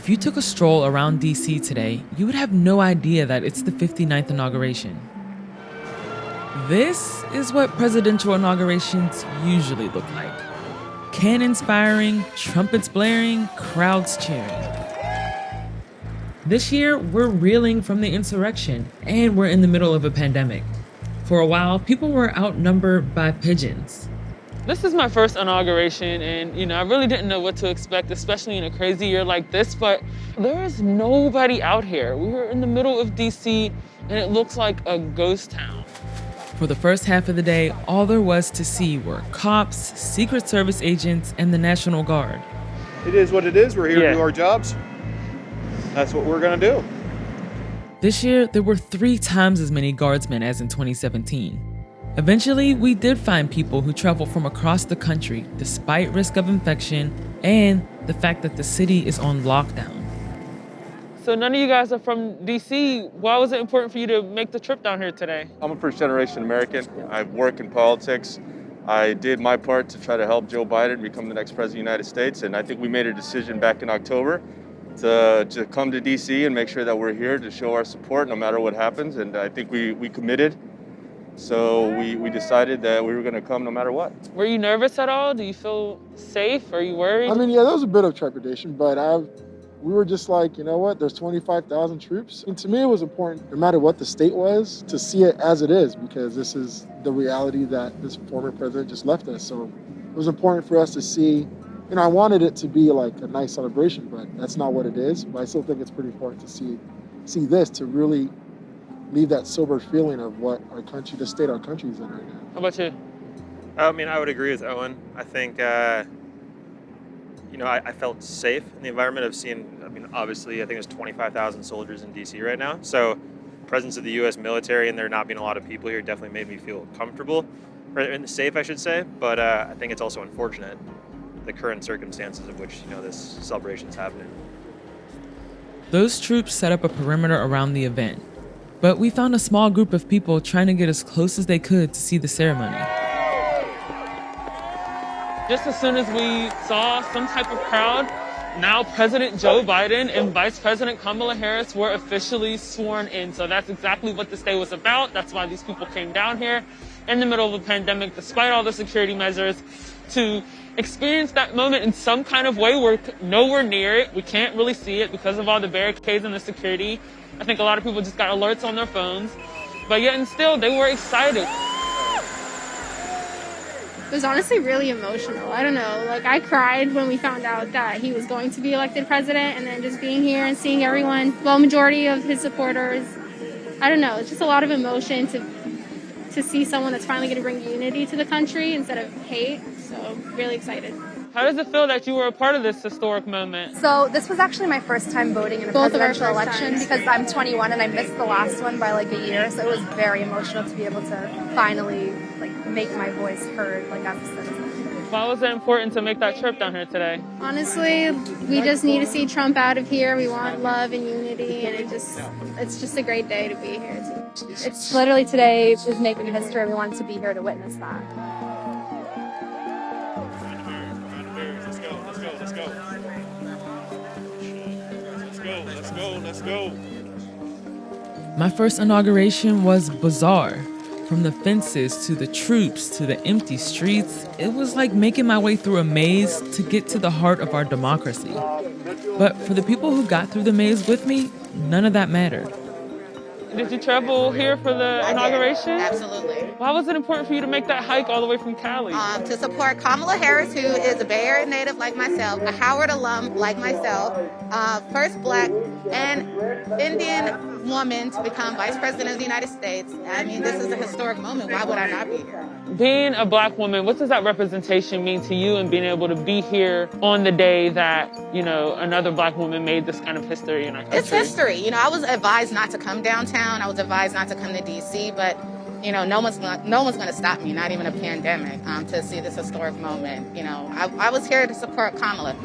If you took a stroll around DC today, you would have no idea that it's the 59th inauguration. This is what presidential inaugurations usually look like. Cannons firing, trumpets blaring, crowds cheering. This year, we're reeling from the insurrection, and we're in the middle of a pandemic. For a while, people were outnumbered by pigeons. This is my first inauguration, and I really didn't know what to expect, especially in a crazy year like this, but there is nobody out here. We were in the middle of DC, and it looks like a ghost town. For the first half of the day, all there was to see were cops, Secret Service agents, and the National Guard. It is what it is. We're here to do our jobs. That's what we're gonna do. This year, there were 3 times as many guardsmen as in 2017. Eventually, we did find people who travel from across the country despite risk of infection and the fact that the city is on lockdown. So none of you guys are from DC. Why was it important for you to make the trip down here today? I'm a first-generation American. I work in politics. I did my part to try to help Joe Biden become the next president of the United States, and I think we made a decision back in October to come to DC and make sure that we're here to show our support no matter what happens, and I think we committed. So we decided that we were going to come no matter what. Were you nervous at all? Do you feel safe? Are you worried? I mean, yeah, there was a bit of trepidation, but we were just like, you know what, there's 25,000 troops. And to me, it was important, no matter what the state was, to see it as it is, because this is the reality that this former president just left us. So it was important for us to see, I wanted it to be like a nice celebration, but that's not what it is. But I still think it's pretty important to see this, to really leave that sober feeling of what our country, the state our country is in right now. How about you? I mean, I would agree with Owen. I think, I felt safe in the environment of seeing, obviously, I think there's 25,000 soldiers in DC right now. So presence of the U.S. military and there not being a lot of people here definitely made me feel comfortable, and safe, I should say. But I think it's also unfortunate, the current circumstances of which, this celebration is happening. Those troops set up a perimeter around the event. But we found a small group of people trying to get as close as they could to see the ceremony. Just as soon as we saw some type of crowd, now President Joe Biden and Vice President Kamala Harris were officially sworn in. So that's exactly what this day was about. That's why these people came down here in the middle of a pandemic, despite all the security measures, to experience that moment in some kind of way. We're nowhere near it. We can't really see it because of all the barricades and the security. I think a lot of people just got alerts on their phones, but yet and still they were excited. It was honestly really emotional. I don't know, I cried when we found out that he was going to be elected president, and then just being here and seeing everyone, majority of his supporters. I don't know, it's just a lot of emotion to see someone that's finally going to bring unity to the country instead of hate. So really excited. How does it feel that you were a part of this historic moment? So this was actually my first time voting in a presidential election because I'm 21 and I missed the last one by a year. So it was very emotional to be able to finally make my voice heard as a citizen. Why was it important to make that trip down here today? Honestly, we just need to see Trump out of here. We want love and unity, and it's just a great day to be here. It's literally today is making history. We wanted to be here to witness that. Let's go. My first inauguration was bizarre. From the fences to the troops to the empty streets, it was like making my way through a maze to get to the heart of our democracy. But for the people who got through the maze with me, none of that mattered. Did you travel here for the inauguration? Absolutely. Why was it important for you to make that hike all the way from Cali? To support Kamala Harris, who is a Bay Area native like myself, a Howard alum like myself, first Black and Indian woman to become Vice President of the United States. I mean, this is a historic moment. Why would I not be here? Being a Black woman, what does that representation mean to you, and being able to be here on the day that, another Black woman made this kind of history in our country? It's history. I was advised not to come downtown. I was advised not to come to DC, but no one's going to stop me, not even a pandemic, to see this historic moment. I was here to support Kamala.